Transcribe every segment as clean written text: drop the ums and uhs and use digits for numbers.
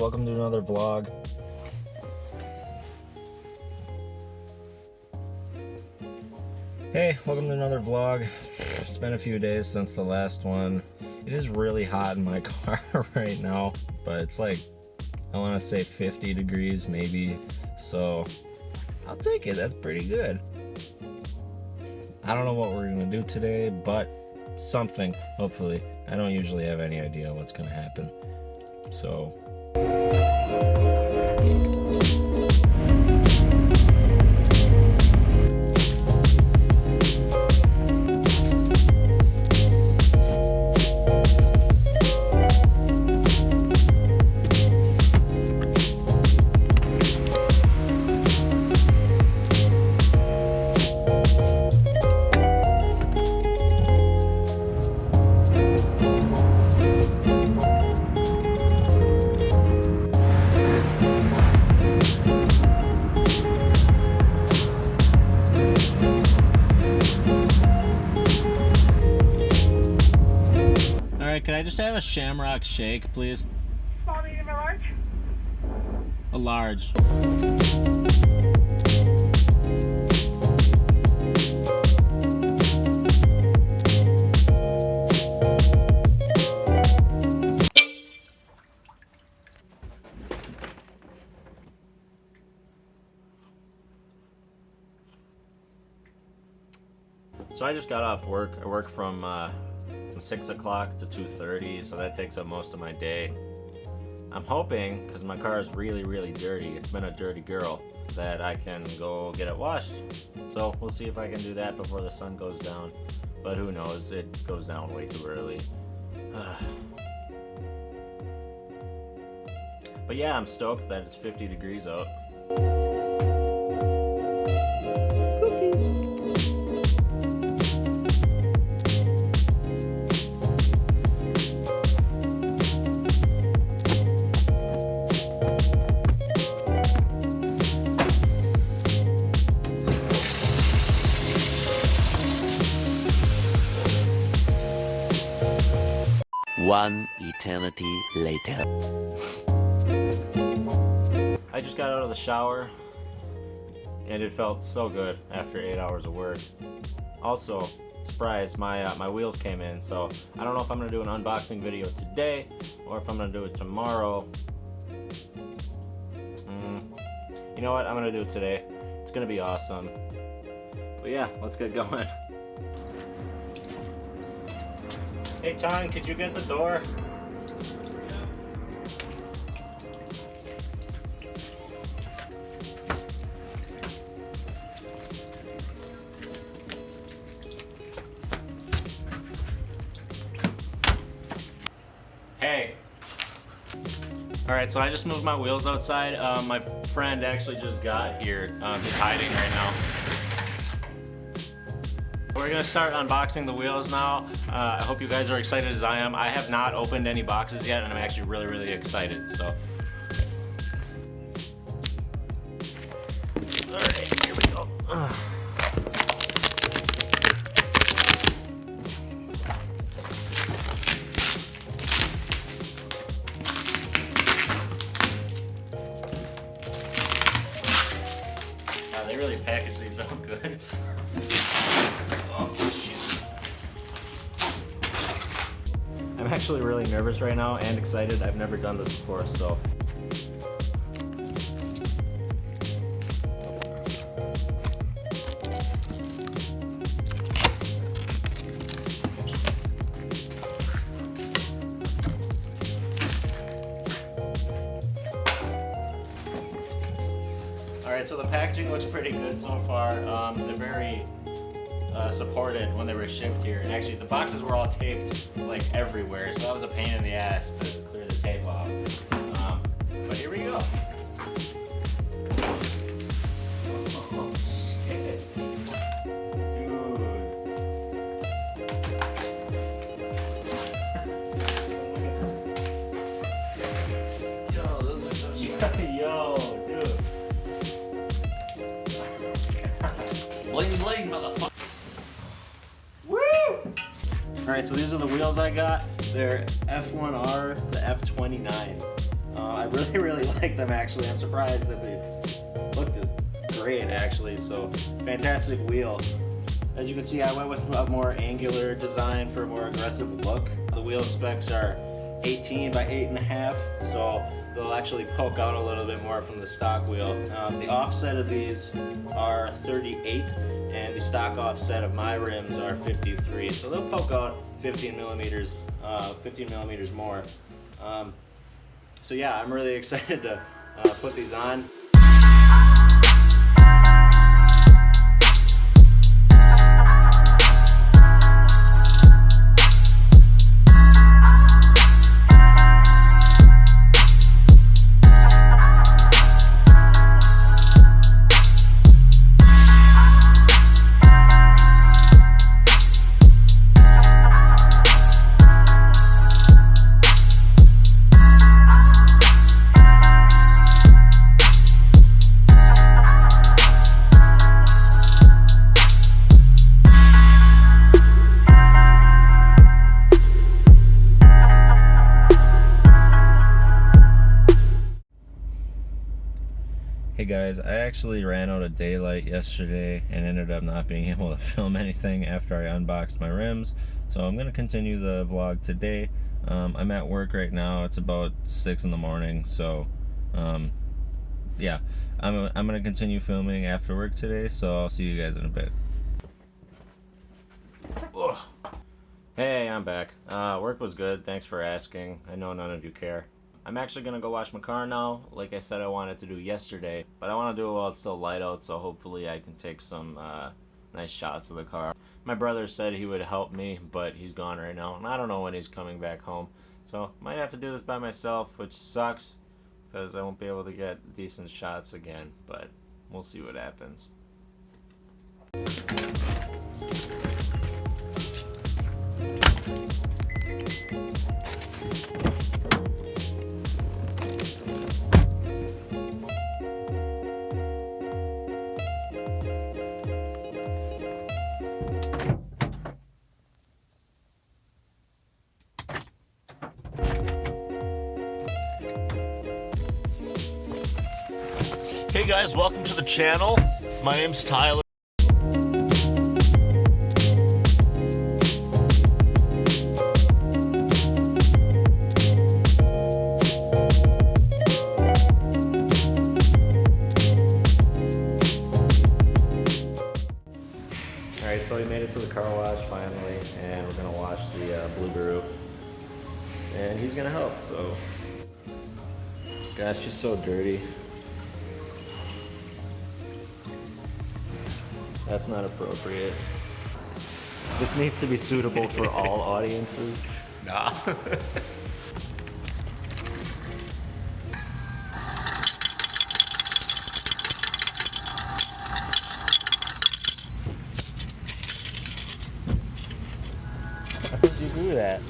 welcome to another vlog. Hey, welcome to another vlog. It's been a few days since the last one. It is really hot in my car right now, but it's like, I want to say 50 degrees maybe, so I'll take it. That's pretty good. I don't know what we're gonna do today, but something, hopefully. I don't usually have any idea what's gonna happen, so can I just have a shamrock shake, please? Small, medium, or large? A large. So I just got off work. I work from 6 o'clock to 2:30, so that takes up most of my day. I'm hoping, because my car is really dirty, it's been a dirty girl, that I can go get it washed. So we'll see if I can do that before the sun goes down. But who knows, it goes down way too early. But yeah, I'm stoked that it's 50 degrees out. One eternity later. I just got out of the shower and it felt so good after 8 hours of work. Also, surprise, my wheels came in, so I don't know if I'm gonna do an unboxing video today or if I'm gonna do it tomorrow. You know what? I'm gonna do it today. It's gonna be awesome. But yeah, let's get going. Hey Ton, could you get the door? Hey. Alright, so I just moved my wheels outside. My friend actually just got here. He's hiding right now. We're gonna start unboxing the wheels now. I hope you guys are excited as I am. I have not opened any boxes yet, and I'm actually really excited. So, all right, here we go. Wow, they really package these so good. I'm actually really nervous right now and excited. I've never done this before, so. Alright, so the packaging looks pretty good so far. They're very supported when they were shipped here, and actually the boxes were all taped like everywhere, so that was a pain in the ass to clear the tape off. But here we go. Oh, shit. Dude. Yo, those are so sharp. Yo, dude. Bling bling, motherfucker. Alright, so these are the wheels I got. They're F1R, the F29s. I really like them actually. I'm surprised that they look this great actually. So fantastic wheel. As you can see, I went with a more angular design for a more aggressive look. The wheel specs are 18 by 8.5, so they'll actually poke out a little bit more from the stock wheel. The offset of these are 38, and the stock offset of my rims are 53, so they'll poke out 15 millimeters more. So yeah, I'm really excited to put these on. Hey guys, I actually ran out of daylight yesterday and ended up not being able to film anything after I unboxed my rims. So I'm going to continue the vlog today. I'm at work right now. It's about 6 in the morning. So yeah, I'm going to continue filming after work today. So I'll see you guys in a bit. Ugh. Hey, I'm back. Work was good. Thanks for asking. I know none of you care. I'm actually going to go wash my car now, like I said I wanted to do yesterday, but I want to do it while it's still light out, so hopefully I can take some nice shots of the car. My brother said he would help me, but he's gone right now, and I don't know when he's coming back home, so might have to do this by myself, which sucks, because I won't be able to get decent shots again, but we'll see what happens. Hey guys, welcome to the channel. My name's Tyler. Alright, so we made it to the car wash finally, and we're gonna wash the Blue Guru. And he's gonna help, so. Gosh, just so dirty. That's not appropriate. This needs to be suitable for all audiences. Nah. How did you do that?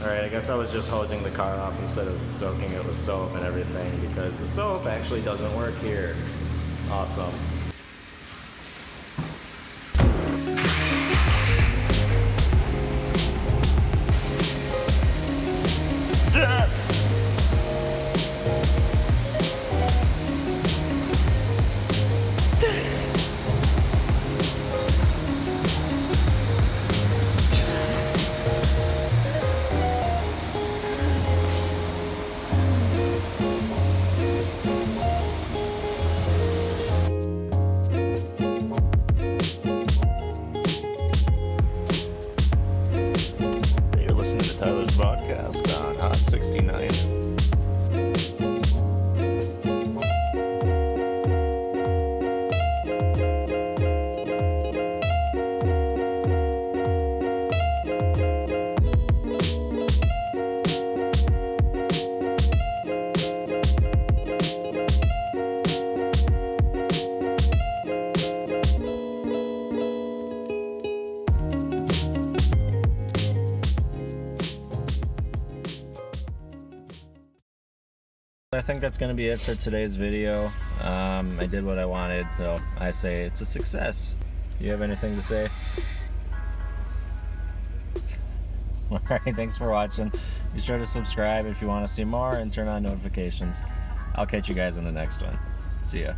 Alright, I guess I was just hosing the car off instead of soaking it with soap and everything because the soap actually doesn't work here. Awesome. I think that's going to be it for today's video. I did what I wanted, so I say it's a success. Do you have anything to say? Alright, thanks for watching. Be sure to subscribe if you want to see more and turn on notifications. I'll catch you guys in the next one. See ya.